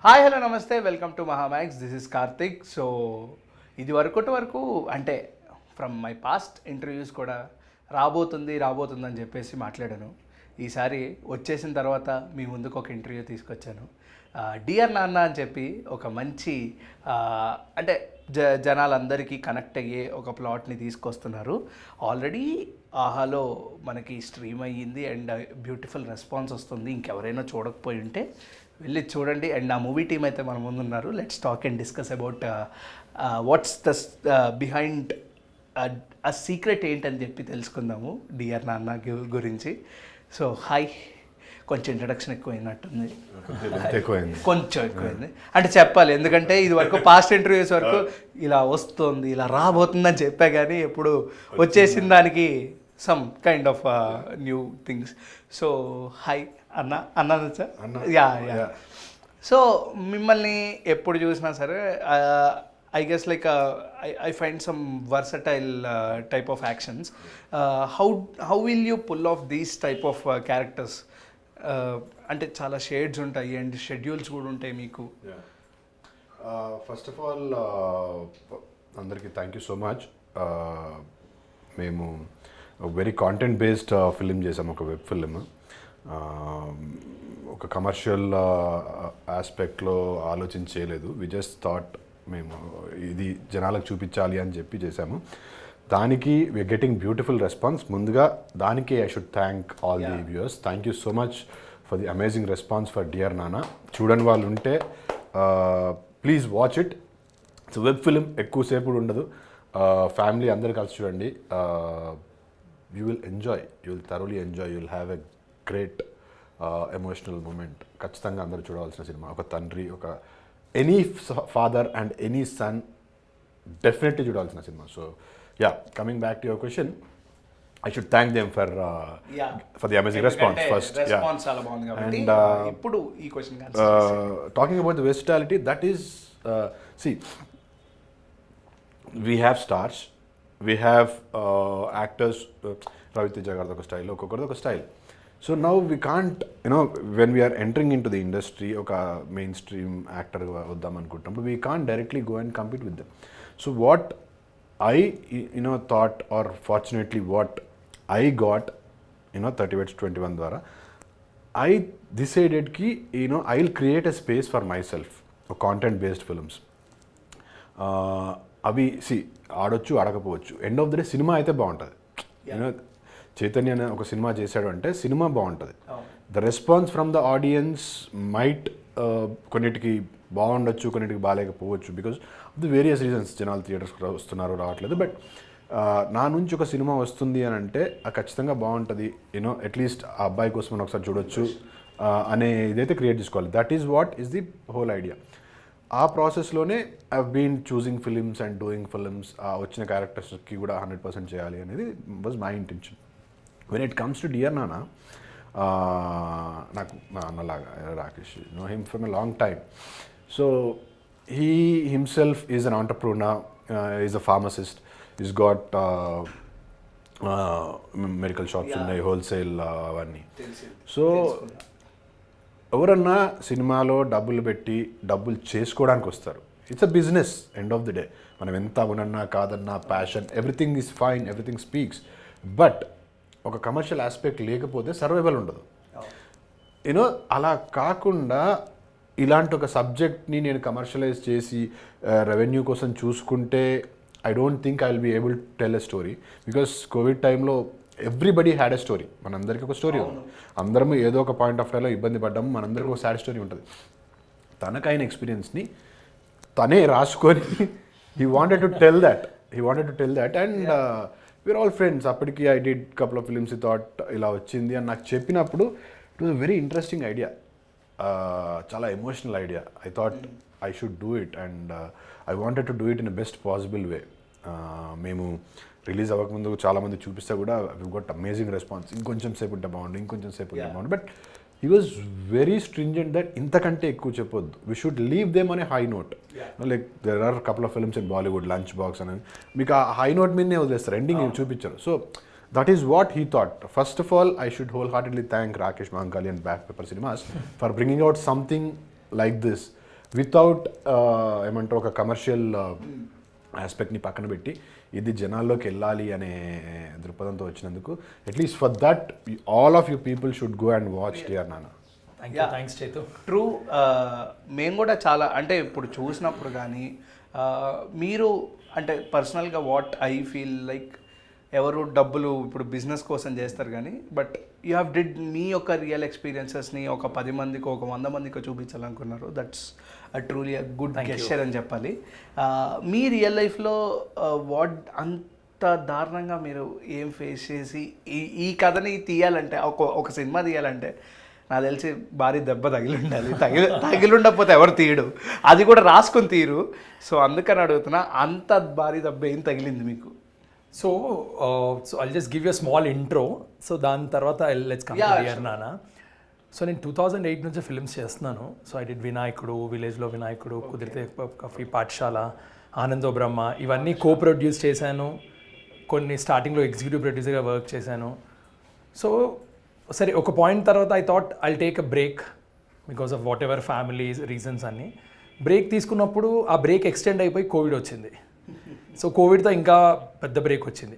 Hi hello నమస్తే welcome to Mahamax. This is Karthik. So ఇది వరకు అంటే ఫ్రమ్ మై పాస్ట్ ఇంటర్వ్యూస్ కూడా రాబోతుందని చెప్పేసి మాట్లాడాను. ఈసారి వచ్చేసిన తర్వాత మీ ముందుకు ఒక ఇంటర్వ్యూ తీసుకొచ్చాను. డియర్ నాన్న అని చెప్పి ఒక మంచి అంటే జనాలందరికీ కనెక్ట్ అయ్యే ఒక ప్లాట్ని తీసుకొస్తున్నారు. ఆల్రెడీ ఆహాలో మనకి స్ట్రీమ్ అయ్యింది అండ్ బ్యూటిఫుల్ రెస్పాన్స్ వస్తుంది. ఇంకెవరైనా చూడకపోయి ఉంటే వెళ్ళి చూడండి. అండ్ నా మూవీ టీమ్ అయితే మన ముందు ఉన్నారు. Let's talk and discuss about what's the behind ఆ సీక్రెట్ ఏంటని చెప్పి తెలుసుకుందాము డియర్ నాన్న గురించి. సో హాయ్, కొంచెం ఇంట్రడక్షన్ ఎక్కువైనట్టుంది. కొంచెం ఎక్కువైంది అంటే చెప్పాలి, ఎందుకంటే ఇది వరకు పాస్ట్ ఇంటర్వ్యూస్ వరకు ఇలా వస్తుంది ఇలా రాబోతుందని చెప్పా, కానీ ఎప్పుడు వచ్చేసిన దానికి some kind of new things. So hi అన్న సార్. యా. సో మిమ్మల్ని ఎప్పుడు చూసినా సరే I guess like I find some versatile type of actions. How will you pull off these type of characters? అంటే చాలా షేడ్స్ ఉంటాయి అండ్ షెడ్యూల్స్ కూడా ఉంటాయి మీకు. ఫస్ట్ ఆఫ్ ఆల్ అందరికీ థ్యాంక్ యూ సో మచ్. మేము వెరీ కాంటెంట్ బేస్డ్ ఫిలిం చేసాము, ఒక వెబ్ ఫిలిం. ఒక కమర్షియల్ ఆస్పెక్ట్లో ఆలోచన చేయలేదు. వి జస్ట్ థాట్ మేము ఇది జనాలకు చూపించాలి అని చెప్పి చేశాము. దానికి వీఆర్ గెటింగ్ బ్యూటిఫుల్ రెస్పాన్స్. ముందుగా దానికి I should thank all the viewers. Thank you so much for the amazing response for dear Nanna. చూడని వాళ్ళు ఉంటే please watch it. It's web film, ఎక్కువసేపు ఉండదు. ఫ్యామిలీ అందరు కలిసి చూడండి. You will enjoy, you will thoroughly enjoy, you will have a great emotional moment. ఖచ్చితంగా అందరూ చూడవలసిన సినిమా. ఒక తండ్రి, ఒక any father and any son definitely చూడాల్సిన సినిమా. So yeah, coming back to your question, I should thank them for the amazing response first. Response చాలా బాగుంది కాబట్టి ఇప్పుడు ఈ question talking about the versatility, that is see, we have stars, we have actors. Ravi Teja garda oka style, okokkarda oka style. So now we can't, when we are entering into the industry, oka mainstream actor ga vaddam anukuntam, we can't directly go and compete with them. So what I thought, or fortunately what I got 30 Weds 21 ద్వారా, I decided ki I'll create a space for myself for content based films. అవి ఆడొచ్చు ఆడకపోవచ్చు, end of the day సినిమా అయితే బాగుంటుంది. చైతన్య అనే ఒక cinema చేశాడు అంటే సినిమా బాగుంటుంది. The response from the audience might కొన్నిటికి బాగుండొచ్చు, కొన్నిటికి బాగాలేకపోవచ్చు, because of the various reasons. జనాలు థియేటర్స్కి వస్తున్నారు, రావట్లేదు. బట్ నా నుంచి ఒక సినిమా వస్తుంది అని అంటే ఖచ్చితంగా బాగుంటుంది, అట్లీస్ట్ ఆ అబ్బాయి కోసం మనం ఒకసారి చూడొచ్చు అనే ఇదైతే క్రియేట్ చేసుకోవాలి. That is what is the whole idea. ఆ ప్రాసెస్లోనే I been choosing films and doing films. వచ్చిన క్యారెక్టర్స్కి కూడా 100% చేయాలి అనేది was my intention. When it comes to dear Nanna, నాకు మా అన్నలాగా Rakesh, know him from a long time. So he himself is an entrepreneur, is a pharmacist, he's got medical shops ఉన్నాయి, wholesale అవన్నీ. సో ఎవరన్నా సినిమాలో డబ్బులు పెట్టి డబ్బులు చేసుకోవడానికి వస్తారు. It's a business end of the day. మనం ఎంత అవునన్నా కాదన్నా, passion, everything is fine, everything speaks. But ఒక కమర్షియల్ ఆస్పెక్ట్ లేకపోతే సర్వైవల్ ఉండదు. అలా కాకుండా ఇలాంటి ఒక సబ్జెక్ట్ని నేను కమర్షియలైజ్ చేసి రెవెన్యూ కోసం చూసుకుంటే I don't think I will be able to tell a story. Because COVID టైంలో ఎవ్రీబడి హ్యాడ్ ఎ స్టోరీ. మనందరికీ ఒక స్టోరీ ఉంది. అందరము ఏదో ఒక పాయింట్ ఆఫ్ టైంలో ఇబ్బంది పడ్డాము. మనందరికీ ఒక సాడ్ స్టోరీ ఉంటుంది. తనకైన ఎక్స్పీరియన్స్ని తనే రాసుకొని he wanted to tell that and we are all friends. అప్పటికి I did couple of films. ఈ థాట్ ఇలా వచ్చింది అని నాకు చెప్పినప్పుడు it was a very interesting idea, చాలా emotional idea. I thought I should do it and I wanted to do it in the best possible way. మేము release అవ్వకముందు చాలామంది చూపిస్తే కూడా వీ గొట్ అమేజింగ్ రెస్పాన్స్. ఇంకొంచెం సేపు ఉంటే బాగుండు. But he was very stringent that ఇంతకంటే ఎక్కువ చెప్పొద్దు, వీ షుడ్ లీవ్ దెమ్ అనే high note. Like there are couple of films in Bollywood, lunch box అనేది మీకు ఆ హై నోట్ మీదనే వదిలేస్తారు, ఎండింగ్ ఏం చూపించారు. So that is what he thought. First of all, I should wholeheartedly thank Rakesh Mahankali and Black Pepper Cinemas for bringing out something like this without ఏమంటారు ఒక commercial ఆస్పెక్ట్ని పక్కన పెట్టి ఇది జనాల్లోకి వెళ్ళాలి అనే దృక్పథంతో వచ్చినందుకు at least for that all of you people should go and watch dear నాన్న. థ్యాంక్స్ చైతు. ట్రూ. మేము కూడా చాలా అంటే ఇప్పుడు చూసినప్పుడు కానీ మీరు అంటే పర్సనల్గా వాట్ ఐ ఫీల్ లైక్ ఎవరు డబ్బులు ఇప్పుడు బిజినెస్ కోసం చేస్తారు కానీ బట్ యూ హ్యావ్ డిడ్ మీ యొక్క రియల్ ఎక్స్పీరియన్సెస్ని ఒక 10 మందికి ఒక 100 మందికి చూపించాలనుకున్నారు. That's truly a good gesture అని చెప్పాలి. మీ రియల్ లైఫ్లో వాట్ అంత దారుణంగా మీరు ఏం ఫేస్ చేసి ఈ కథని తీయాలంటే ఒక సినిమా తీయాలంటే నాకు తెలిసి భారీ దెబ్బ తగిలి ఉండాలి. తగిలి ఉండకపోతే ఎవరు తీయడు, అది కూడా రాసుకొని తీరు. సో అందుకని అడుగుతున్నా, అంత భారీ దెబ్బ ఏం తగిలింది మీకు? So I'll just give you small intro. So దాని తర్వాత లెట్స్ కమ్ టు డియర్ నాన్న. సో నేను 2008 నుంచి ఫిల్మ్స్ చేస్తున్నాను. సో ఐ డిడ్ వినాయకుడు, విలేజ్లో వినాయకుడు, కుదిరితే కాఫీ, పాఠశాల, ఆనందో బ్రహ్మ, ఇవన్నీ కో ప్రొడ్యూస్ చేశాను. కొన్ని స్టార్టింగ్లో ఎగ్జిక్యూటివ్ ప్రొడ్యూసర్గా వర్క్ చేశాను. సో సరే ఒక పాయింట్ తర్వాత I thought I'll take a break because of what ever family reasons అన్ని. బ్రేక్ తీసుకున్నప్పుడు ఆ బ్రేక్ ఎక్స్టెండ్ అయిపోయి కోవిడ్ వచ్చింది. సో కోవిడ్తో ఇంకా పెద్ద బ్రేక్ వచ్చింది.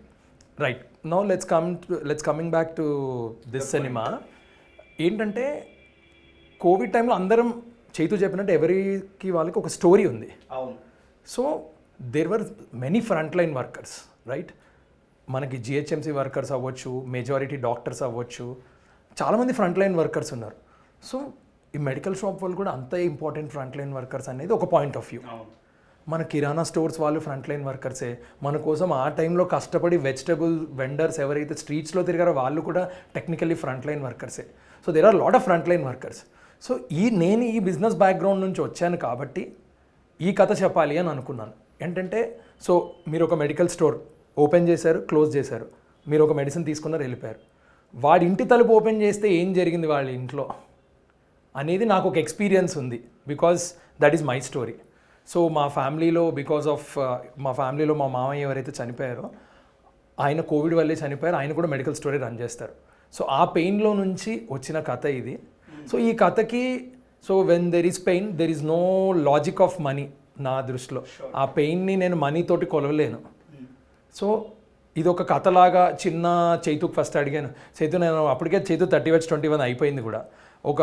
Right now let's coming back to this cinema. ఏంటంటే కోవిడ్ టైంలో అందరం చైతు చెప్పినట్టు ఎవరికి వాళ్ళకి ఒక స్టోరీ ఉంది. అవును. So there were many front line workers, right? మనకి జిహెచ్ఎంసీ వర్కర్స్ అవ్వచ్చు, మెజారిటీ డాక్టర్స్ అవ్వచ్చు, చాలామంది ఫ్రంట్ లైన్ వర్కర్స్ ఉన్నారు. సో ఈ మెడికల్ షాప్ వాళ్ళు కూడా అంతే ఇంపార్టెంట్ ఫ్రంట్ లైన్ వర్కర్స్ అనేది ఒక పాయింట్ ఆఫ్ వ్యూ. మన కిరాణా స్టోర్స్ వాళ్ళు ఫ్రంట్ లైన్ వర్కర్సే. మన కోసం ఆ టైంలో కష్టపడి వెజిటబుల్ వెండర్స్ ఎవరైతే స్ట్రీట్స్లో తిరిగారో వాళ్ళు కూడా టెక్నికల్లీ ఫ్రంట్ లైన్ వర్కర్సే. So there are lot of front line workers. So నేను ఈ బిజినెస్ బ్యాక్గ్రౌండ్ నుంచి వచ్చాను కాబట్టి ఈ కథ చెప్పాలి అని అనుకున్నాను. ఏంటంటే సో మీరు ఒక మెడికల్ స్టోర్ ఓపెన్ చేశారు, క్లోజ్ చేశారు, మీరు ఒక మెడిసిన్ తీసుకున్నారు, వెళ్ళిపోయారు. వాడి ఇంటి తలుపు ఓపెన్ చేస్తే ఏం జరిగింది వాళ్ళ ఇంట్లో అనేది నాకు ఒక ఎక్స్పీరియన్స్ ఉంది, because that is my story. So మా ఫ్యామిలీలో మా మామయ్య ఎవరైతే చనిపోయారో ఆయన కోవిడ్ వల్లే చనిపోయారు. ఆయన కూడా మెడికల్ స్టోరీ రన్ చేస్తారు. సో ఆ పెయిన్లో నుంచి వచ్చిన కథ ఇది. సో ఈ కథకి so when there is pain there is no logic of money నా దృష్టిలో. ఆ పెయిన్ని నేను మనీతోటి కొలవలేను. సో ఇది ఒక కథలాగా చిన్న చైతుకు ఫస్ట్ అడిగాను. చైతు నేను అప్పటికే చైతు 30/21 అయిపోయింది కూడా. ఒక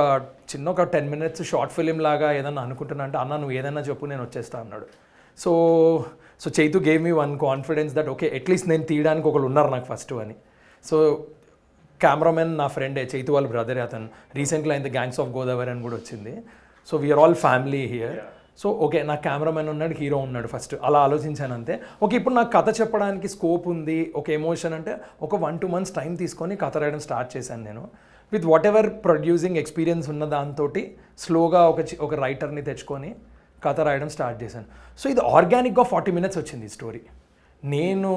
10 minutes షార్ట్ ఫిలిం లాగా ఏదన్నా అనుకుంటున్నా అంటే అన్న నువ్వు ఏదన్నా చెప్పు నేను వచ్చేస్తా అన్నాడు. So Chaitu gave me one confidence that okay at least నేను తీయడానికి ఒకళ్ళు ఉన్నారు నాకు ఫస్ట్ అని. సో కెమెరామెన్ నా ఫ్రెండే, చైతు వాళ్ళ బ్రదరే అతను. రీసెంట్గా ఆయన గ్యాంగ్స్ ఆఫ్ గోదావరి అని కూడా వచ్చింది. So we're all family here. So okay నాకు కెమెరామెన్ ఉన్నాడు, హీరో ఉన్నాడు, ఫస్ట్ అలా ఆలోచించాను అంతే. ఓకే ఇప్పుడు నాకు కథ చెప్పడానికి స్కోప్ ఉంది, ఒక ఎమోషన్ అంటే ఒక 1-2 months టైం తీసుకొని కథ రాయడం స్టార్ట్ చేశాను నేను. With what ever producing experience ఉన్న దాంతో స్లోగా ఒక రైటర్ని తెచ్చుకొని కథ రాయడం స్టార్ట్ చేశాను. సో ఇది ఆర్గానిక్గా 40 minutes వచ్చింది ఈ స్టోరీ. నేను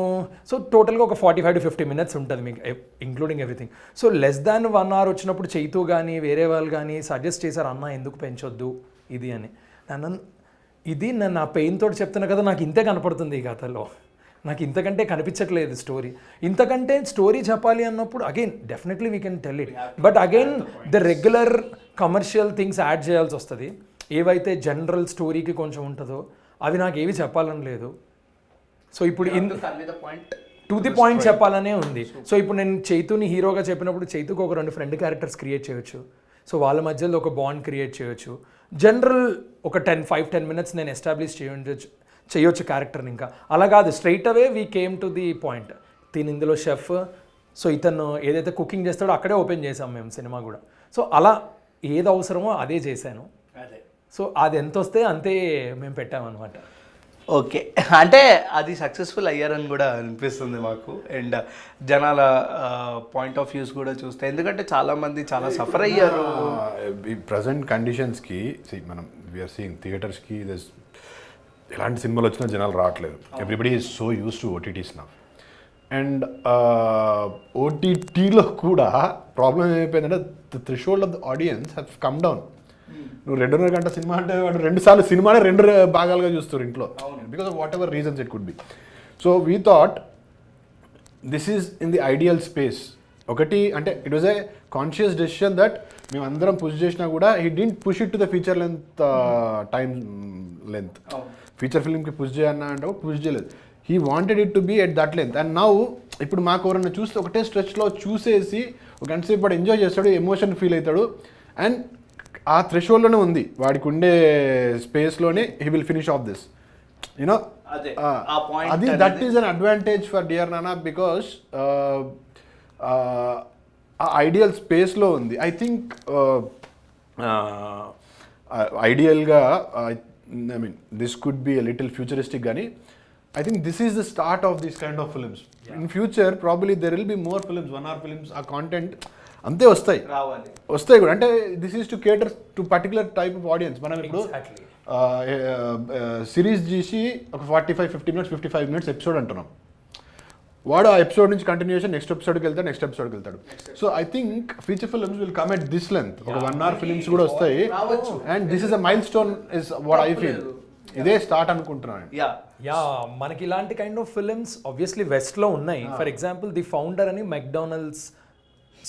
సో టోటల్గా ఒక 45 to 50 minutes ఉంటుంది మీకు including everything. So less than 1 hour వచ్చినప్పుడు చైతు కానీ వేరే వాళ్ళు కానీ సజెస్ట్ చేశారు అన్న ఎందుకు పెంచొద్దు ఇది అని. నేను నా పెయిన్ తోటి చెప్తున్నా కదా, నాకు ఇంతే కనపడుతుంది ఈ కథలో, నాకు ఇంతకంటే కనిపించట్లేదు స్టోరీ. ఇంతకంటే స్టోరీ చెప్పాలి అన్నప్పుడు again definitely we can tell it, but again the regular commercial things add చేయాల్సి వస్తుంది. ఏవైతే జనరల్ స్టోరీకి కొంచెం ఉంటుందో అవి నాకు ఏవి చెప్పాలని లేదు. సో ఇప్పుడు టు ది పాయింట్ చెప్పాలనే ఉంది. సో ఇప్పుడు నేను చైతుని హీరోగా చెప్పినప్పుడు చైతుకు ఒక 2 ఫ్రెండ్ క్యారెక్టర్స్ క్రియేట్ చేయొచ్చు. సో వాళ్ళ మధ్యలో ఒక బాండ్ క్రియేట్ చేయొచ్చు. జనరల్ ఒక 5-10 minutes నేను ఎస్టాబ్లిష్ చేయొచ్చు క్యారెక్టర్ని. ఇంకా అలా కాదు, straight away we came to the point. ఇందులో షెఫ్, సో ఇతను ఏదైతే కుకింగ్ చేస్తాడో అక్కడే ఓపెన్ చేసాం మేము సినిమా కూడా. సో అలా ఏది అవసరమో అదే చేశాను. సో అది ఎంత వస్తే అంతే మేము పెట్టామన్నమాట. ఓకే, అంటే అది సక్సెస్ఫుల్ అయ్యారని కూడా అనిపిస్తుంది మాకు. అండ్ జనాల పాయింట్ ఆఫ్ వ్యూస్ కూడా చూస్తే, ఎందుకంటే చాలామంది చాలా సఫర్ అయ్యారు ఈ ప్రజెంట్ కండిషన్స్కి. మనం వీఆర్ సీయింగ్ థియేటర్స్కి ఎలాంటి సినిమాలు వచ్చినా జనాలు రావట్లేదు. Everybody is so use to OTTs now. And ఓటీటీలో కూడా ప్రాబ్లం ఏమైపోయిందంటే the threshold of the audience have come down. నువ్వు 2.5 గంట సినిమా అంటే వాడు 2 సార్లు సినిమానే 2 భాగాలుగా చూస్తారు ఇంట్లో, because of whatever reasons it could be. So we thought this is in the ideal space ఒకటి అంటే it was a conscious decision that మేము అందరం పుష్ చేసినా కూడా he didn't push it to the feature length time length. Feature ఫిల్మ్కి push చేయన్నా అంటే push చేయలేదు. He wanted it to be at that length. And now ఇప్పుడు మాకు ఎవరన్నా చూస్తే ఒకటే స్ట్రెచ్లో చూసేసి ఒక గంట సేపు వాడు ఎంజాయ్ చేస్తాడు, ఎమోషన్ ఫీల్ అవుతాడు. అండ్ ఆ థ్రెషోల్డ్లోనే ఉంది, వాడికి ఉండే స్పేస్లోనే he will finish off this you know. అది that is an advantage for dear Nanna because ఆ ఐడియల్ స్పేస్లో ఉంది. ఐ థింక్ ఐడియల్గా I mean this could be a little futuristic కానీ I think this is the start of these kind of films. Yeah. In future, probably there will be more films, 1 hour films, ఆ content అంతే వస్తాయి కూడా. అంటే this is to cater to particular type of audience. మనం ఇప్పుడు series చేసి ఒక 45-50 minutes 55 minutes episode అంటున్నాం. వాడు ఆ ఎపిసోడ్ నుంచి కంటిన్యూషన్ నెక్స్ట్ ఎపిసోడ్కి వెళ్తాడు. So I think feature films will come at this length. ఒక 1 hour ఫిల్మ్స్ కూడా వస్తాయి. And this is a mile stone is what I feel. ఇదే స్టార్ట్ అనుకుంటున్నాను. యా మనకి ఇలాంటి కైండ్ ఆఫ్ ఫిల్మ్స్ ఆబ్వియస్లీ వెస్ట్లో ఉన్నాయి. ఫర్ ఎగ్జాంపుల్ ది ఫౌండర్ అని మెక్డానల్డ్స్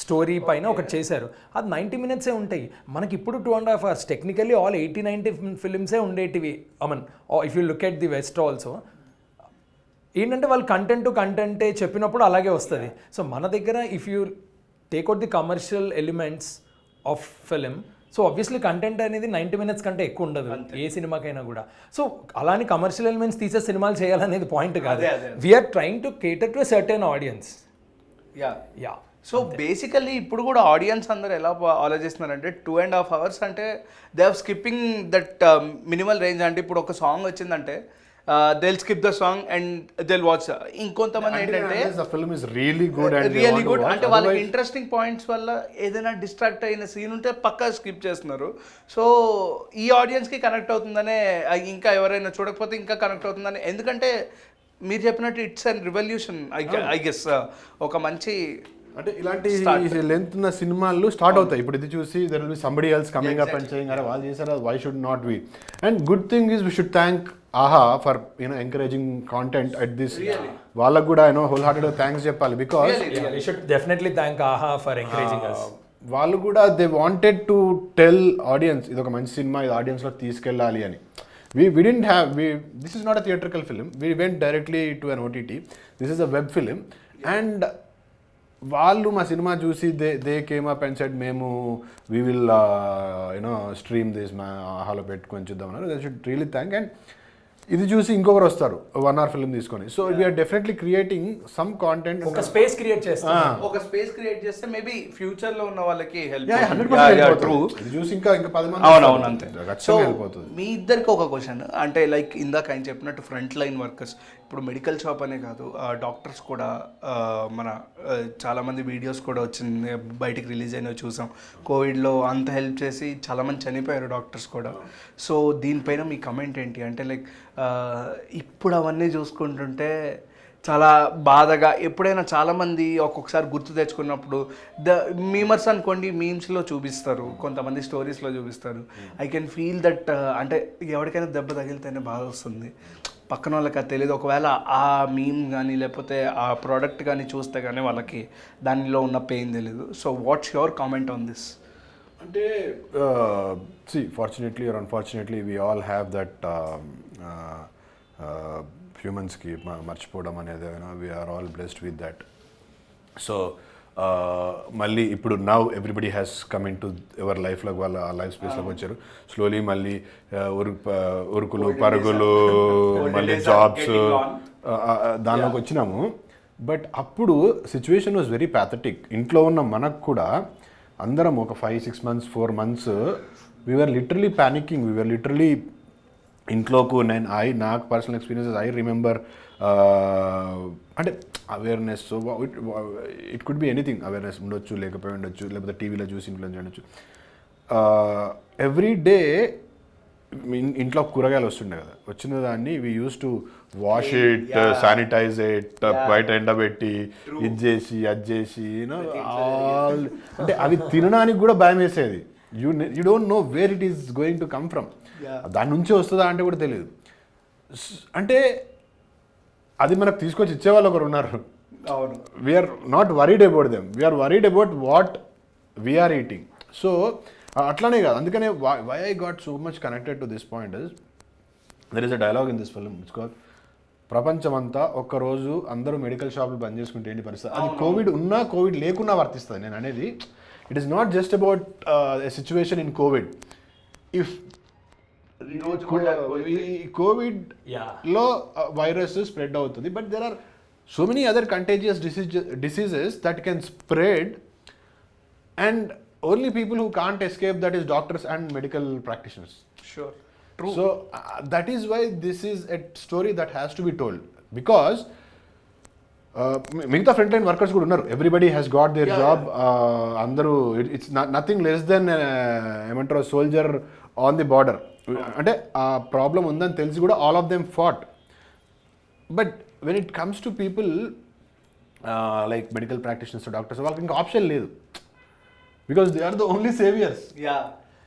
స్టోరీ పైన ఒకటి చేశారు. అది 90 minutes ఉంటాయి. మనకి ఇప్పుడు 2.5 hours. టెక్నికల్లీ ఆల్ 80-90 ఫిల్మ్సే ఉండేటివి. I mean if you look at the west also ఏంటంటే వాళ్ళు కంటెంట్ టు కంటెంటే చెప్పినప్పుడు అలాగే వస్తుంది. సో మన దగ్గర if you take out the commercial elements of film, so obviously content అనేది 90 minutes కంటే ఎక్కువ ఉండదు ఏ సినిమాకైనా కూడా. సో అలానే కమర్షియల్ ఎలిమెంట్స్ తీసే సినిమాలు చేయాలనేది పాయింట్ కాదు. We're trying to cater to a certain audience. Yeah so basically ఇప్పుడు కూడా ఆడియన్స్ అందరూ ఎలా ఆలోచిస్తున్నారంటే 2.5 hours అంటే they are skipping that minimal range. అంటే ఇప్పుడు ఒక సాంగ్ వచ్చిందంటే they'll skip the song and they'll watch. ఇంకొంతమంది ఏంటంటే రియలీ గుడ్ అంటే వాళ్ళకి ఇంట్రెస్టింగ్ పాయింట్స్ వల్ల ఏదైనా డిస్ట్రాక్ట్ అయిన సీన్ ఉంటే పక్కా స్కిప్ చేస్తున్నారు. సో ఈ ఆడియన్స్కి కనెక్ట్ అవుతుందనే, ఇంకా ఎవరైనా చూడకపోతే ఇంకా కనెక్ట్ అవుతుందని. ఎందుకంటే మీరు చెప్పినట్టు it's and revolution I guess. ఒక మంచి అంటే ఇలాంటి లెంత్ ఉన్న సినిమాలు స్టార్ట్ అవుతాయి. ఇప్పుడు ఇది చూసి there will be somebody else coming up and saying అరే వాళ్ళు చేశారు, why should not we. And good thing is we should thank Aha for encouraging content at this. వాళ్ళకు కూడా హోల్ హార్టెడ్ థ్యాంక్స్ చెప్పాలి because we should definitely thank Aha for encouraging us. వాళ్ళు కూడా they wanted to tell audience ఇది ఒక మంచి cinema, ఇది ఆడియన్స్లో తీసుకెళ్ళాలి అని. We didn't have, this is not a theatrical film. We went directly to an OTT. This is a web film. And వాళ్ళు మా సినిమా చూసి they came up and said మేము వీ విల్ స్ట్రీమ్ దిస్ మా ఆహాలో పెట్టుకొని చూద్దామన్నారు. They should really thank. And ఇది చూసి ఇంకొకరు వస్తారు 1 hour ఫిల్మ్ తీసుకొని. So we're definitely creating some content. ఒక స్పేస్ క్రియేట్ చేస్తే మేబీ ఫ్యూచర్ లో ఉన్న వాళ్ళకి హెల్ప్. ఇది చూసి ఇంకా 10 మంది. అవునవును అంతే. సో మీ ఇద్దరికి ఒక క్వశ్చన్, అంటే లైక్ ఇందాక ఆయన చెప్పినట్టు ఫ్రంట్ లైన్ వర్కర్స్, ఇప్పుడు మెడికల్ షాప్ అనే కాదు డాక్టర్స్ కూడా మన చాలామంది వీడియోస్ కూడా వచ్చింది బయటికి రిలీజ్ అయినవి చూసాం. కోవిడ్లో అంత హెల్ప్ చేసి చాలామంది చనిపోయారు డాక్టర్స్ కూడా. సో దీనిపైన మీ కమెంట్ ఏంటి? అంటే లైక్ ఇప్పుడు అవన్నీ చూసుకుంటుంటే చాలా బాధగా, ఎప్పుడైనా చాలామంది ఒక్కొక్కసారి గుర్తు తెచ్చుకున్నప్పుడు మీమర్స్ అనుకోండి మీమ్స్లో చూపిస్తారు, కొంతమంది స్టోరీస్లో చూపిస్తారు. ఐ కెన్ ఫీల్ దట్ అంటే ఎవరికైనా దెబ్బ తగిలితేనే బాధ వస్తుంది, పక్కన వాళ్ళకి అది తెలియదు. ఒకవేళ ఆ మీమ్ కానీ లేకపోతే ఆ ప్రోడక్ట్ కానీ చూస్తే కానీ వాళ్ళకి దానిలో ఉన్న పెయిన్ తెలియదు. So what's your comment on this? అంటే fortunately or unfortunately we all have that హ్యూమన్స్కి మర్చిపోవడం అనేది, we're all blessed with that. So మళ్ళీ ఇప్పుడు now everybody has come in to ever లైఫ్లోకి, వాళ్ళ లైఫ్ స్పేస్లోకి వచ్చారు స్లోలీ. మళ్ళీ ఉరుకులు పరుగులు, మళ్ళీ జాబ్స్, దానిలోకి వచ్చినాము. బట్ అప్పుడు సిచ్యువేషన్ వాజ్ వెరీ ప్యాథటిక్. ఇంట్లో ఉన్న మనకు కూడా అందరం ఒక 5-6 months 4 months we're literally panicking. We're literally ఇంట్లోకు నాకు పర్సనల్ ఎక్స్పీరియన్సెస్ ఐ రిమెంబర్. అంటే awareness, it could be anything. Awareness ఉండొచ్చు, లేకపోయి ఉండొచ్చు, లేకపోతే టీవీలో చూసి ఇన్ఫ్లుయెన్స్ ఉండొచ్చు. ఎవ్రీ డే ఇంట్లో కూరగాయలు వస్తుండే కదా, వచ్చిన దాన్ని we use to wash it, sanitize it, బయట ఎండబెట్టి ఇది చేసి అది చేసి ఆల్. అంటే అవి తినడానికి కూడా భయం వేసేది. You don't know where it is going to come from. దాని నుంచి వస్తుందా అంటే కూడా తెలియదు. అంటే అది మనకు తీసుకొచ్చి ఇచ్చేవాళ్ళు ఒకరు ఉన్నారు, అవును. We're not worried about them, we're worried about what we're eating. So అట్లానే కాదు, అందుకనే why I got so much connected to this point is there is a dialogue in this film it's called ప్రపంచమంతా ఒక్కరోజు అందరూ medical షాపులు బంద్ చేసుకుంటే ఏంటి పరిస్థితి. అది కోవిడ్ ఉన్నా కోవిడ్ లేకున్నా వర్తిస్తుంది. నేను అనేది it is not just about a situation in COVID. If COVID లో వైరస్ స్ప్రెడ్ అవుతుంది, but there are so many other contagious diseases that can spread and only people who can't escape that is doctors and medical practitioners. Sure. So that is why this is a story that has to be told, because మిగతా front line workers కూడా ఉన్నారు. Everybody has got their job. అందరూ it's nothing less than ఏమంటారు soldier on the border. అంటే ఆ problem ఉందని తెలిసి కూడా all of them fought. But when it comes to people like medical practitioners, doctors, వాళ్ళకి ఇంకా ఆప్షన్ లేదు, because they are the only saviours.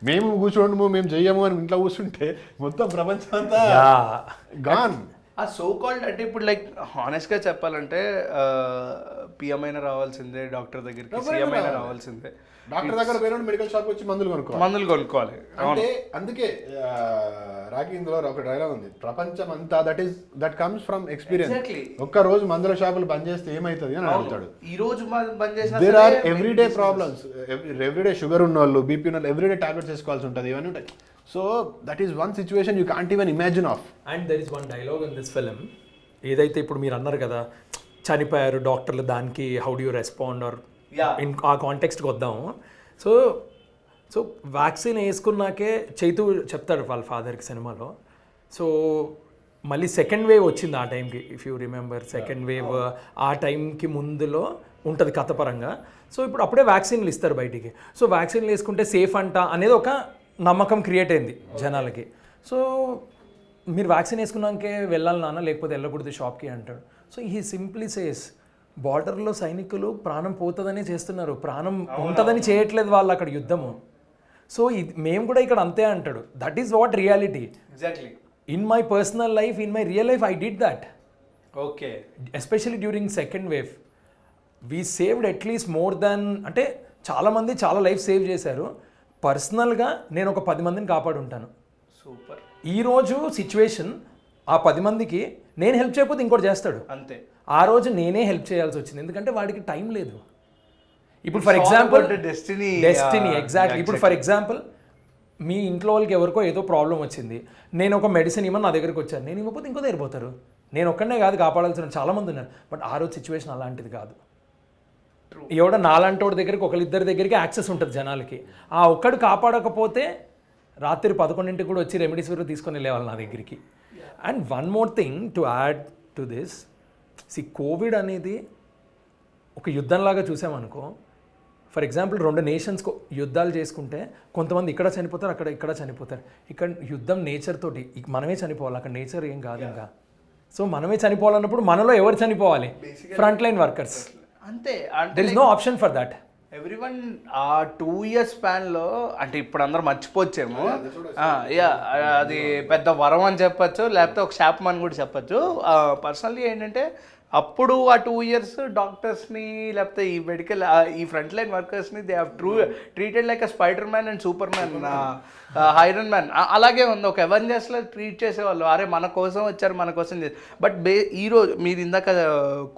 మేము కూర్చోండి మేము చెయ్యము అని ఇంట్లో కూర్చుంటే మొత్తం ప్రపంచం అంతా గాన్. ఆ సో కాల్డ్ అంటే ఇప్పుడు లైక్ హానెస్ట్గా చెప్పాలంటే పిఎం అయినా రావాల్సిందే, డాక్టర్ దగ్గరికి సీఎం అయినా రావాల్సిందే. డాక్టర్ దగ్గర పోయిన మెడికల్ షాప్ వచ్చి మందులు కొనుక్కోవాలి. అంటే అందుకే రాకీ ఇందులో ఒక డైలాగ్ ఉంది, ప్రపంచం అంతా దట్ కమ్స్ ఫ్రమ్ ఎక్స్పీరియన్స్. ఒక్క రోజు మందుల షాపులు బంద్ చేస్తే ఏమైతుంది అని అడుగుతాడు. ఈ రోజు బంద్ చేసిన there are everyday problems. Everyday sugar ఉన్న వాళ్ళు, బీపీ ఉన్న వాళ్ళు ఎవ్రీడే టాబ్లెట్స్ వేసుకోవాల్సి ఉంటుంది, ఇవన్నీ ఉంటాయి. So that is one situation you can't even imagine of. And there is one dialogue in this film, ఏదైతే ఇప్పుడు మీరు అన్నారు కదా చనిపోయారు డాక్టర్లు, దానికి how do you respond or ఆ కాంటెక్స్ట్కి వద్దాము. సో వ్యాక్సిన్ వేసుకున్నాకే చైతు చెప్తాడు వాళ్ళ ఫాదర్కి సినిమాలో. సో మళ్ళీ సెకండ్ వేవ్ వచ్చింది ఆ టైంకి, if you remember second wave ఆ టైంకి ముందులో ఉంటుంది కథపరంగా. సో ఇప్పుడు అప్పుడే వ్యాక్సిన్లు ఇస్తారు బయటికి. సో వ్యాక్సిన్లు వేసుకుంటే సేఫ్ అంట అనేది ఒక నమ్మకం క్రియేట్ అయింది జనాలకి. సో మీరు వ్యాక్సిన్ వేసుకున్నాకే వెళ్ళాలి నాన్న, లేకపోతే వెళ్ళకూడదు షాప్కి అంటాడు. సో హీ సింప్లీ సేస్, బార్డర్లో సైనికులు ప్రాణం పోతుందనే చేస్తున్నారు, ప్రాణం ఉంటుందని చేయట్లేదు వాళ్ళు అక్కడ యుద్ధము. సో ఇది మేము కూడా ఇక్కడ అంతే అంటాడు. That is what reality. Exactly. In my personal life, in my real life I did that. Okay. Especially during second wave we saved at least more than, అంటే చాలామంది చాలా లైఫ్ సేవ్ చేశారు. పర్సనల్గా నేను ఒక 10 మందిని కాపాడుంటాను. సూపర్. ఈరోజు సిచ్యువేషన్ ఆ 10 మందికి నేను హెల్ప్ చేయకపోతే ఇంకోటి చేస్తాడు. అంతే. ఆ రోజు నేనే హెల్ప్ చేయాల్సి వచ్చింది, ఎందుకంటే వాడికి టైం లేదు. ఇప్పుడు ఫర్ ఎగ్జాంపుల్ డెస్టినీ ఎగ్జాక్ట్లీ. ఇప్పుడు ఫర్ ఎగ్జాంపుల్ మీ ఇంట్లో వాళ్ళకి ఎవరికో ఏదో ప్రాబ్లం వచ్చింది, నేను ఒక మెడిసిన్ ఇవ్వని నా దగ్గరికి వచ్చాను, నేను ఇవ్వకపోతే ఇంకో దగ్గర పోతారు. నేను ఒక్కడనే కాదు కాపాడాల్సిన చాలామంది ఉన్నారు. బట్ ఆ రోజు సిచ్యువేషన్ అలాంటిది కాదు. ఎవడో నాలాంటి వాడి దగ్గరికి ఒకళ్ళిద్దరి దగ్గరికి యాక్సెస్ ఉంటుంది జనాలకి. ఆ ఒక్కడు కాపాడకపోతే రాత్రి 11 కూడా వచ్చి రెమెడీస్ వరకు తీసుకొని వెళ్ళేవాళ్ళు నా దగ్గరికి. And one more thing to add to this, Covid అనేది ఒక యుద్ధంలాగా చూసామనుకో. ఫర్ ఎగ్జాంపుల్ 2 నేషన్స్కు యుద్ధాలు చేసుకుంటే కొంతమంది ఇక్కడ చనిపోతారు, ఇక్కడ చనిపోతారు. ఇక్కడ యుద్ధం నేచర్ తోటి మనమే చనిపోవాలి, అక్కడ నేచర్ ఏం కాదు ఇంకా. సో మనమే చనిపోవాలన్నప్పుడు మనలో ఎవరు చనిపోవాలి? Front line workers. అంతే. There is no option for that. Everyone uh 2 years స్పాన్లో, అంటే ఇప్పుడు అందరూ మర్చిపోవచ్చేమో, అది పెద్ద వరం అని చెప్పచ్చు, లేకపోతే ఒక శాపం అని కూడా చెప్పచ్చు. పర్సనల్లీ ఏంటంటే అప్పుడు ఆ 2 years డాక్టర్స్ని లేకపోతే ఈ మెడికల్ ఈ ఫ్రంట్ లైన్ వర్కర్స్ని they have treated like a Spider Man and Superman, Iron Man. అలాగే ఉంది, ఒక అవెంజర్స్లో ట్రీట్ చేసేవాళ్ళు. అరే మన కోసం వచ్చారు, మన కోసం చేసి. బట్ ఈరోజు మీరు ఇందాక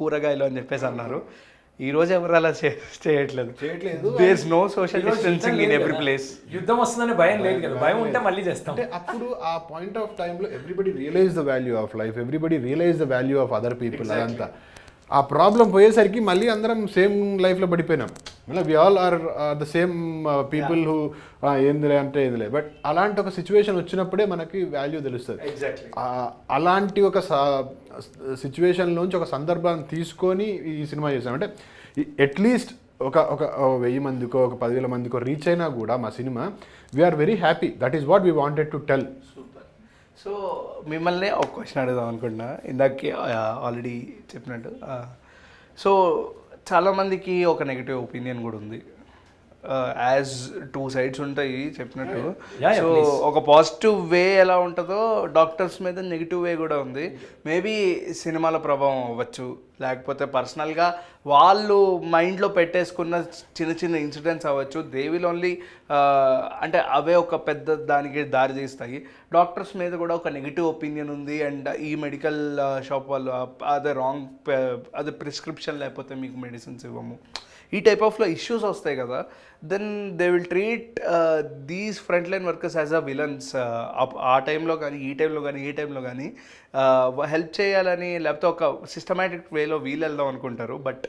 కూరగాయలు అని చెప్పేసి అన్నారు, ఈ రోజు ఎవరు అలా చేయట్లేదు. There is no social distancing in every place. యుద్ధం వస్తుందని భయం లేదు కదా, భయం ఉంటే మళ్ళీ చేస్తాం. అంటే అప్పుడు ఆ పాయింట్ ఆఫ్ టైంలో everybody realize the value of life, everybody realize the value of other people. అదంతా ఆ ప్రాబ్లం పోయేసరికి మళ్ళీ అందరం సేమ్ లైఫ్లో పడిపోయినాం. మళ్ళీ we all are the same people who ఏందిలే అంటే ఏందిలే. బట్ అలాంటి ఒక సిచ్యువేషన్ వచ్చినప్పుడే మనకి వాల్యూ తెలుస్తుంది. అలాంటి ఒక సిచ్యువేషన్లోంచి ఒక సందర్భాన్ని తీసుకొని ఈ సినిమా చేసాం. అంటే అట్లీస్ట్ ఒక 1000 మందికో ఒక 10,000 మందికో రీచ్ అయినా కూడా మా సినిమా we're very happy. That is what we wanted to tell. So మిమ్మల్ని ఒక క్వశ్చన్ అడుగుదాం అనుకుంటున్నా, ఇందాక ఆల్రెడీ చెప్పినట్టు. సో చాలామందికి ఒక నెగిటివ్ ఒపీనియన్ కూడా ఉంది యాజ్ టూ సైడ్స్ ఉంటాయి చెప్పినట్టు. Yeah, so please. ఒక పాజిటివ్ వే ఎలా ఉంటుందో డాక్టర్స్ మీద నెగిటివ్ వే కూడా ఉంది. మేబీ సినిమాల ప్రభావం అవ్వచ్చు, లేకపోతే పర్సనల్గా వాళ్ళు మైండ్లో పెట్టేసుకున్న చిన్న చిన్న ఇన్సిడెంట్స్ అవ్వచ్చు. దే విల్ ఓన్లీ అంటే అవే ఒక పెద్ద దానికి దారి తీస్తాయి. డాక్టర్స్ మీద కూడా ఒక నెగిటివ్ ఒపీనియన్ ఉంది. అండ్ ఈ మెడికల్ షాప్ వాళ్ళు అదే రాంగ్ అదే ప్రిస్క్రిప్షన్ లేకపోతే మీకు మెడిసిన్స్ ఇవ్వము, ఈ టైప్ ఆఫ్లో ఇష్యూస్ వస్తాయి కదా. Then they will treat these front line workers as a villains. ఆ టైంలో కానీ ఈ టైంలో కానీ ఏ టైంలో కానీ హెల్ప్ చేయాలని లేకపోతే ఒక సిస్టమేటిక్ వేలో వీళ్ళు వెళ్దాం అనుకుంటారు. బట్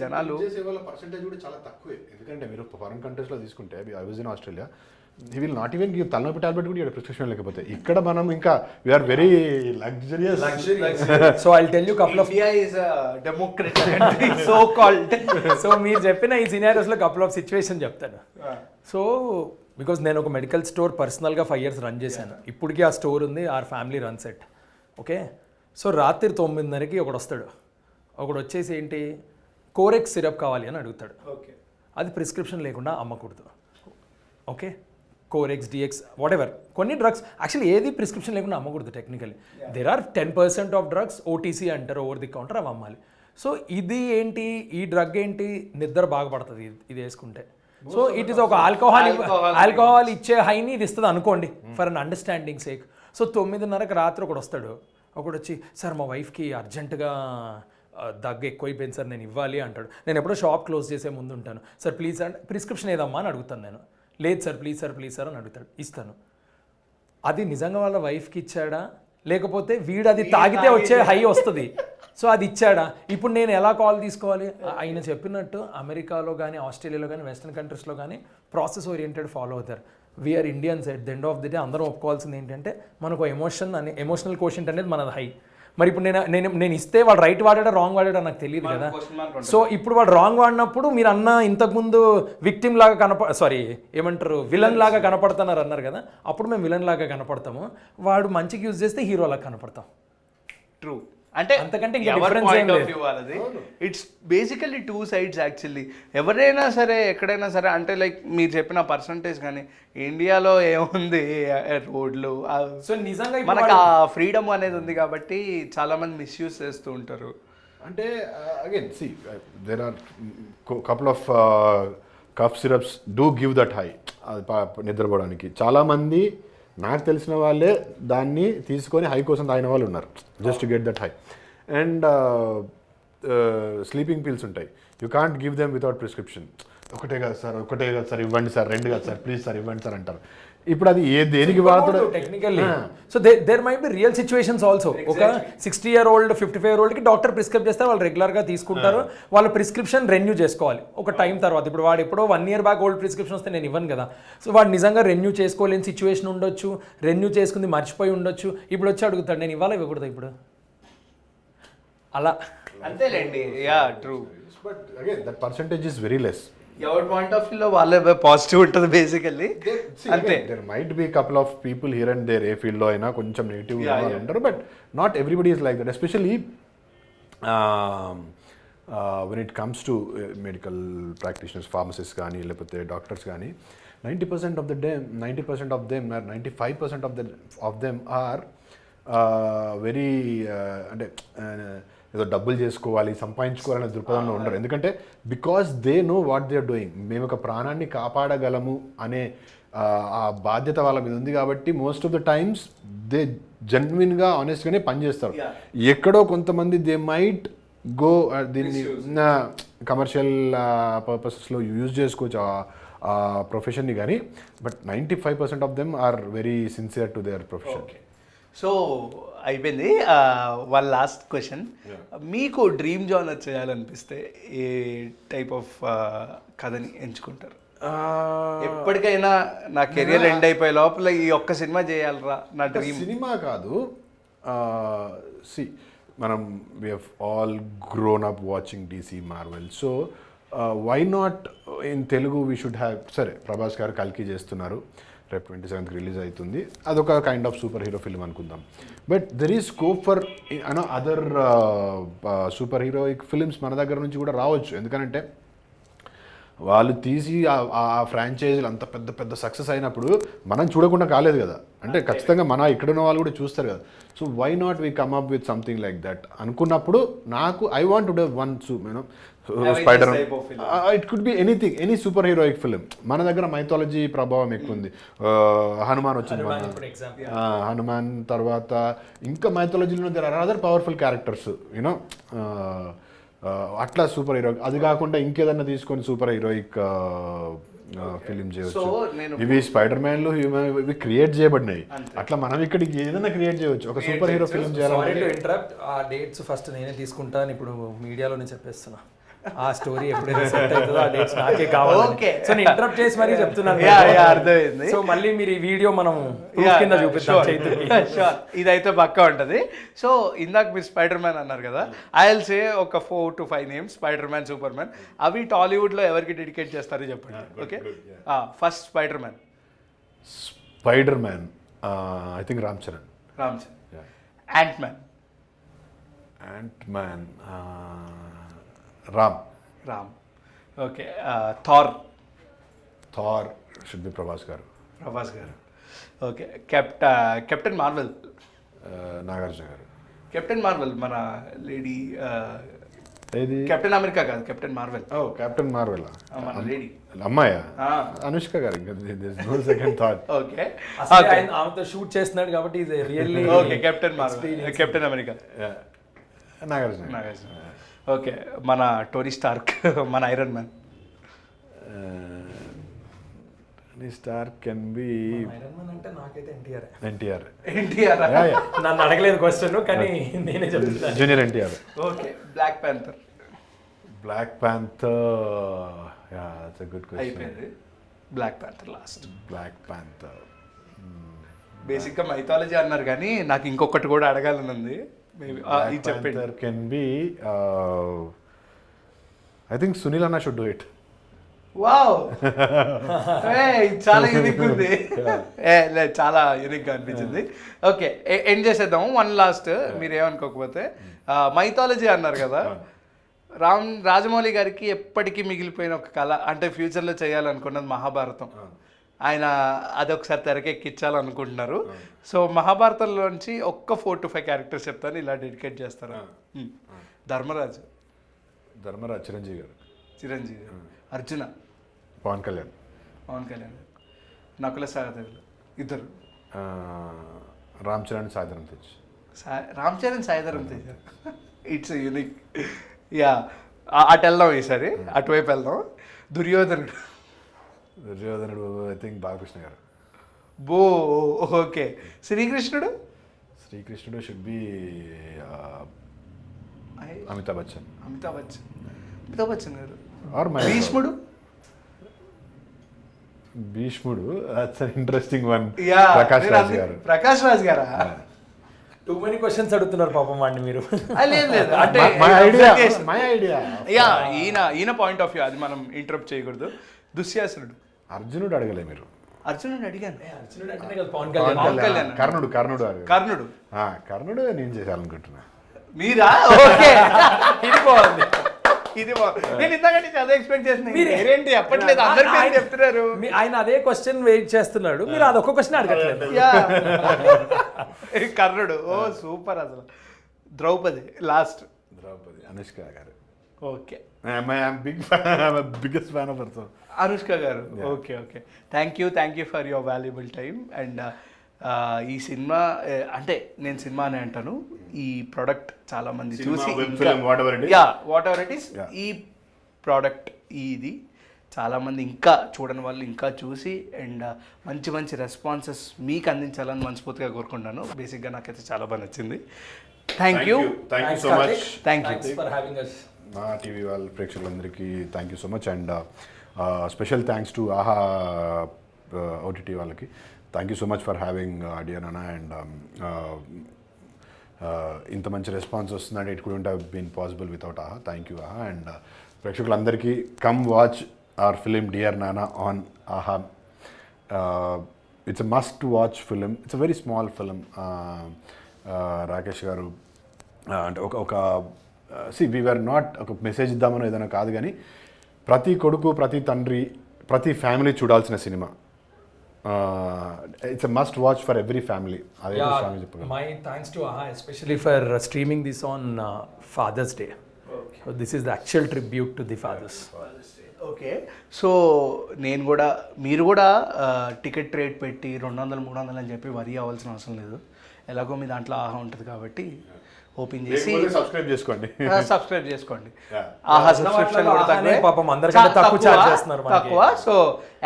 జనాలు చేసే వాళ్ళ పర్సెంటేజ్ కూడా చాలా తక్కువే. ఎందుకంటే మీరు ఫారెన్ కంట్రీస్లో తీసుకుంటే I was in Australia, he will not even give తలనొప్పి టాబ్లెట్ కూడా ప్రిస్క్రిప్షన్ లేకపోతే. ఇక్కడ మనం ఇంకా we're very luxurious. So I tell you couple of India is democratic so called. So మీరు చెప్పిన ఈ సినారియోస్లో కపుల్ ఆఫ్ సిచ్యువేషన్ చెప్తాను. సో బికాజ్ నేను ఒక మెడికల్ స్టోర్ పర్సనల్గా 5 years రన్ చేశాను. ఇప్పటికీ ఆ స్టోర్ ఉంది, our family run set. Okay, so రాత్రి 9:30కి ఒకడు వస్తాడు. ఒకడు వచ్చేసి ఏంటి, కోరెక్స్ సిరప్ కావాలి అని అడుగుతాడు. ఓకే, అది ప్రిస్క్రిప్షన్ లేకుండా అమ్మకూడదు. Okay, Corex, DX, whatever కొన్ని డ్రగ్స్ యాక్చువల్లీ ఏది ప్రిస్క్రిప్షన్ లేకుండా అమ్మకూడదు. Technically there are 10% of drugs OTC అంటారు, ఓవర్ ది కౌంటర్, అవి అమ్మాలి. సో ఇది ఏంటి, ఈ డ్రగ్ ఏంటి, నిద్ర బాగుపడుతుంది ఇది వేసుకుంటే. సో ఇట్ ఈస్ ఒక ఆల్కహాల్ ఇచ్చే హైని ఇది ఇస్తుంది అనుకోండి, for an understanding sake. So 9:30కి రాత్రి ఒకడు వస్తాడు. ఒకడు వచ్చి, సార్ మా వైఫ్కి అర్జెంటుగా దగ్గు ఎక్కువైపోయింది సార్, నేను ఇవ్వాలి అంటాడు. నేను ఎప్పుడో షాప్ క్లోజ్ చేసే ముందు ఉంటాను. సార్ ప్లీజ్ అంటే ప్రిస్క్రిప్షన్ ఏదమ్మా అని అడుగుతాను నేను. లేదు సార్ ప్లీజ్ సార్ అని అడుగుతాడు, ఇస్తాను. అది నిజంగా వాళ్ళ వైఫ్కి ఇచ్చాడా, లేకపోతే వీడు అది తాగితే వచ్చే హై వస్తుంది, సో అది ఇచ్చాడా? ఇప్పుడు నేను ఎలా కాల్ తీసుకోవాలి? ఆయన చెప్పినట్టు అమెరికాలో కానీ ఆస్ట్రేలియాలో కానీ వెస్ట్రన్ కంట్రీస్లో కానీ ప్రాసెస్ ఓరియంటెడ్ ఫాలో అవుతారు. We're Indians at the end of the day అందరం ఒప్పుకోవాల్సింది ఏంటంటే మనకు ఎమోషనల్ కోషెంట్ అనేది మనది హై. మరి ఇప్పుడు నేను ఇస్తే వాడు రైట్ వాడాడా రాంగ్ వాడాడా నాకు తెలియదు కదా. సో ఇప్పుడు వాడు రాంగ్ వాడినప్పుడు మీరు అన్న ఇంతకుముందు విక్టిమ్ లాగా ఏమంటారు విలన్ లాగా కనపడుతున్నారు అన్నారు కదా, అప్పుడు మేము విలన్ లాగా కనపడతాము. వాడు మంచికి యూజ్ చేస్తే హీరో లాగా కనపడతాం. ట్రూ. అంటే అంతకంటే ఇంకా ఎవరి difference point ఏం of లేదు. view వాళ్ళది. It's basically 2 sides actually. ఎవరైనా సరే ఎక్కడైనా సరే అంటే లైక్ మీరు చెప్పిన పర్సంటేజ్ కానీ ఇండియాలో ఏముంది, రోడ్లు, సో నిజంగా మనకు ఆ ఫ్రీడమ్ అనేది ఉంది కాబట్టి చాలా మంది మిస్యూజ్ చేస్తూ ఉంటారు. అంటే again see there are couple of cough syrups do give that high నిద్రపోవడానికి. చాలామంది నాకు తెలిసిన వాళ్ళే దాన్ని తీసుకొని హై కోసం తాగిన వాళ్ళు ఉన్నారు, just get that high. And sleeping pills ఉంటాయి, you can't give them without prescription. ఒకటే కాదు సార్ ఇవ్వండి సార్, 2 కాదు సార్ ప్లీజ్ సార్ ఇవ్వండి సార్ అంటారు. ఇప్పుడు అది దేనికి వాడుతాడు technically. So there might be real situations also. ఒక 60-year-old 55-year-oldకి డాక్టర్ ప్రిస్క్రైబ్ చేస్తే వాళ్ళు రెగ్యులర్గా తీసుకుంటారు. వాళ్ళ ప్రిస్క్రిప్షన్ రెన్యూ చేసుకోవాలి ఒక టైం తర్వాత. ఇప్పుడు వాడు ఎప్పుడో 1 year బ్యాక్ ఓల్డ్ ప్రిస్క్రిప్షన్ వస్తే నేను ఇవ్వను కదా. సో వాడు నిజంగా రెన్యూ చేసుకోలేని సిచ్యువేషన్ ఉండొచ్చు, రెన్యూ చేసుకుంది మర్చిపోయి ఉండొచ్చు. ఇప్పుడు వచ్చి అడుగుతాడు, నేను ఇవ్వాలా ఇవ్వకూడదు ఇప్పుడు, అలా అంతేలేండి. Yeah true. But again that percentage is very less. ఎవరి పాయింట్ ఆఫ్ వ్యూలో వాళ్ళే పాజిటివ్ ఉంటుంది బేసికల్లీ. అంతే. There might be couple of people here and there ఏ ఫీల్డ్లో అయినా కొంచెం నెగిటివ్ ఉంటారు, but not everybody is like that. Especially when it comes to medical practitioners, pharmacist కానీ లేకపోతే డాక్టర్స్ కానీ, 90% of them or 95% of them are very అంటే ఏదో డబ్బులు చేసుకోవాలి, సంపాదించుకోవాలనే దృక్పథంలో ఉండరు. ఎందుకంటే because they know what they are doing. మేము ఒక ప్రాణాన్ని కాపాడగలము అనే ఆ బాధ్యత వాళ్ళ మీద ఉంది కాబట్టి most of the times they జెన్యున్గా ఆనెస్ట్గానే పనిచేస్తారు. ఎక్కడో కొంతమంది దే మైట్ గో దీన్ని కమర్షియల్ పర్పసెస్లో యూజ్ చేసుకోవచ్చు ఆ ప్రొఫెషన్ని కానీ, but 95% of them are very sincere to their profession. So అయిపోయింది. వాళ్ళ లాస్ట్ క్వశ్చన్, మీకు డ్రీమ్ జానర్ చేయాలనిపిస్తే ఏ టైప్ ఆఫ్ కథని ఎంచుకుంటారు? ఎప్పటికైనా నా కెరియర్ ఎండ్ అయిపోయే లోపల ఈ ఒక్క సినిమా చేయాలరా నా డ్రీమ్. సినిమా కాదు, సి మనం we have all grown up watching DC, Marvel. So why not in Telugu we should have. సరే, ప్రభాస్ గారు కల్కి చేస్తున్నారు, రేపు 27th రిలీజ్ అవుతుంది, అదొక kind of superhero film అనుకుందాం. But there is scope for other superheroic films మన దగ్గర నుంచి కూడా రావచ్చు. ఎందుకంటే వాళ్ళు తీసి ఆ ఫ్రాంచైజీలు అంత పెద్ద పెద్ద సక్సెస్ అయినప్పుడు మనం చూడకుండా కాలేదు కదా, అంటే ఖచ్చితంగా మన ఇక్కడ ఉన్న వాళ్ళు కూడా చూస్తారు కదా. So why not we come up with something like that అనుకున్నప్పుడు నాకు I want to do one Spider, it could be anything, any super heroic film. మన దగ్గర మైథాలజీ ప్రభావం ఎక్కువ ఉంది. హనుమాన్ వచ్చింది మన, హనుమాన్ తర్వాత ఇంకా మైథాలజీలో there are other powerful characters you know, అట్లా సూపర్ హీరో. అది కాకుండా ఇంకేదన్నా తీసుకొని సూపర్ హీరోయిక్ ఫిలిం చేయవచ్చు. ఇవి స్పైడర్ మ్యాన్లు ఇవి క్రియేట్ చేయబడినాయి, అట్లా మనం ఇక్కడికి ఏదైనా క్రియేట్ చేయవచ్చు. ఒక సూపర్ హీరో ఫిలిం చేయాలి. ఆ డేట్స్ ఫస్ట్ నేనే తీసుకుంటాను, ఇప్పుడు మీడియాలోనే చెప్పేస్తున్నా. ఆ స్టోరీ ఎప్పుడైతే సెట్ అవుతుందో ఆ డేట్స్ నాకే కావాలి. సో నేను ఇంటరప్ట్ చేసి మరీ చెప్తున్నాను. అర్థమైంది. సో మళ్ళీ మీరు ఈ వీడియో మనం కింద చూపిస్తాం. ఇదైతే పక్కా ఉంటుంది. సో ఇందాక మీరు స్పైడర్ మ్యాన్ అన్నారు కదా, ఐ విల్ సే ఒక 4 to 5 names, Spider Man, Superman. అవి టాలీవుడ్లో ఎవరికి డెడికేట్ చేస్తారో చెప్పండి. Okay, first Spider Man. Spider Man I think Ram Charan. Ant Man. Ram. Okay, Thor. Should be Prabhas garu. Okay, Captain Marvel. Nagarjuna garu. Captain Marvel మన lady, ఏది కెప్టెన్ అమెరికా కాదు, Captain Marvel. Captain Marvel మన lady అమ్మాయా? Anushka garu. No second thought. Okay, ఆమెతో shoot చేస్తున్నాడు కాబట్టి ఇది really. Okay, Captain Marvel, captain America. Nagarjuna. Okay, మన టోనీ స్టార్క్, మన Iron Man. Stark can be అంటే నాకైతే ఎన్టీఆర్. నన్ను అడగలేదు క్వశ్చన్, కానీ నేనే చెప్తాను. Junior NTR. Okay, Black Panther. that's a good question. అయిపోయింది, Black Panther last. Black Panther బేసిక్గా మైథాలజీ అన్నారు కానీ నాకు ఇంకొకటి కూడా అడగాలని ఉంది. ఇది చెప్పండి. Can be I think Sunil అన్న షుడ్ డూ ఇట్. వావ్, చాలా యూనిక్ ఉంది. చాలా యూనిక్గా అనిపించింది. ఓకే, ఎండ్ చేసేద్దాము. వన్ లాస్ట్, మీరు ఏమనుకోకపోతే మైథాలజీ అన్నారు కదా, రాజమౌళి గారికి ఎప్పటికీ మిగిలిపోయిన ఒక కళ అంటే ఫ్యూచర్లో చేయాలనుకున్నది మహాభారతం. ఆయన అదొకసారి తెరకెక్కించాలనుకుంటున్నారు. సో మహాభారతంలోంచి ఒక్క 4 to 5 క్యారెక్టర్స్ చెప్తాను, ఇలా డెడికేట్ చేస్తారా? ధర్మరాజు. చిరంజీవి గారు. అర్జున. పవన్ కళ్యాణ్. నకుల సహదేవులు ఇద్దరు. Ram Charan, Sai Dharam Tej. It's unique. Yeah, అటు వెళ్దాం ఈసారి, అటువైపు వెళ్దాం. దుర్యోధనుడు ఐ థింక్ బాలకృష్ణ గారు. ఓకే, శ్రీకృష్ణుడు షుడ్ బి అమితాబ్ బచ్చన్ గారు. భీష్ముడు that's an interesting one. Prakash Raj గారా? టూ మెనీ క్వశ్చన్స్ అడుగుతున్నారు పాపం వాడిని మీరు. లేదు అంటే ఈయన పాయింట్ ఆఫ్ వ్యూ, అది మనం ఇంటరప్ట్ చేయకూడదు. దుశ్శాసనుడు. అర్జునుడు అడగలే మీరు. అర్జునుడు అడిగాను. కర్ణుడు నేను చేయాలనుకుంటున్నా. మీరా? ఓకే, ఇది బాగుంది. నేను ఇందాక నుంచి అదే ఎక్స్పెక్ట్ చేసిన. మీరేంటి చెప్పట్లేదు, అందరి పేరు చెప్తున్నారు. ఆయన అదే క్వశ్చన్ వెయిట్ చేస్తున్నాడు, మీరు అదొక క్వశ్చన్ అడగట్లేదు. కర్ణుడు. Oh super. అసలు Draupadi last. Anushka garu. Okay, biggest fan of her. Anushka garu. Okay, thank you for your valuable time. And ఈ సినిమా అంటే నేను సినిమా అని అంటాను, ఈ ప్రోడక్ట్ చాలా మంది చూసి వాట్ ఎవర్ ఇట్ ఈస్, ఈ ప్రోడక్ట్ ఇది చాలామంది ఇంకా చూడని వాళ్ళు ఇంకా చూసి అండ్ మంచి రెస్పాన్సెస్ మీకు అందించాలని మనస్ఫూర్తిగా కోరుకుంటున్నాను. బేసిక్గా నాకైతే చాలా బాగా నచ్చింది. Thank you so much. Thank you for having us. మా టీవీ వాళ్ళ ప్రేక్షకులందరికీ thank you so much. And special thanks to Aha OTT వాళ్ళకి. Thank you so much for having అడియన్ అన్న. అండ్ ఇంత మంచి రెస్పాన్స్ వస్తుందంటే it couldn't have been possible without Aha. Thank you Aha. And ప్రేక్షకులందరికీ come watch our film dear Nana on Aha. It's a must watch film. It's a very small film. Rakesh గారు అంటే ఒక C we are not ఒక మెసేజ్ ఇద్దామనో ఏదైనా కాదు, కానీ ప్రతి కొడుకు, ప్రతి తండ్రి, ప్రతి ఫ్యామిలీ చూడాల్సిన సినిమా. It's must watch for every family. అదే స్వామి చెప్పగలను. My thanks to Aha especially for streaming this on Father's Day. This is the actual tribute to the fathers. Okay, so నేను కూడా, మీరు కూడా టికెట్ రేట్ పెట్టి 200-300 అని చెప్పి వరి అవ్వాల్సిన అవసరం లేదు. ఎలాగో మీ దాంట్లో ఆహా ఉంటుంది కాబట్టి ఓపెన్ చేసి సబ్స్క్రైబ్ చేసుకోండి. సబ్స్క్రైబ్ చేసుకోండి. ఆహా సబ్స్క్రిప్షన్ కూడా పాపం అందరికంటే తక్కువ చార్జ్ చేస్తున్నారు మనకి. తక్కువ. సో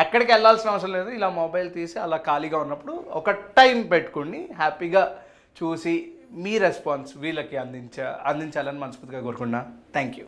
ఎక్కడికి వెళ్ళాల్సిన అవసరం లేదు. ఇలా మొబైల్ తీసి అలా ఖాళీగా ఉన్నప్పుడు ఒక టైం పెట్టుకుని హ్యాపీగా చూసి మీ రెస్పాన్స్ వీళ్ళకి అందించాలని మనస్ఫూర్తిగా కోరుకున్నా. Thank you.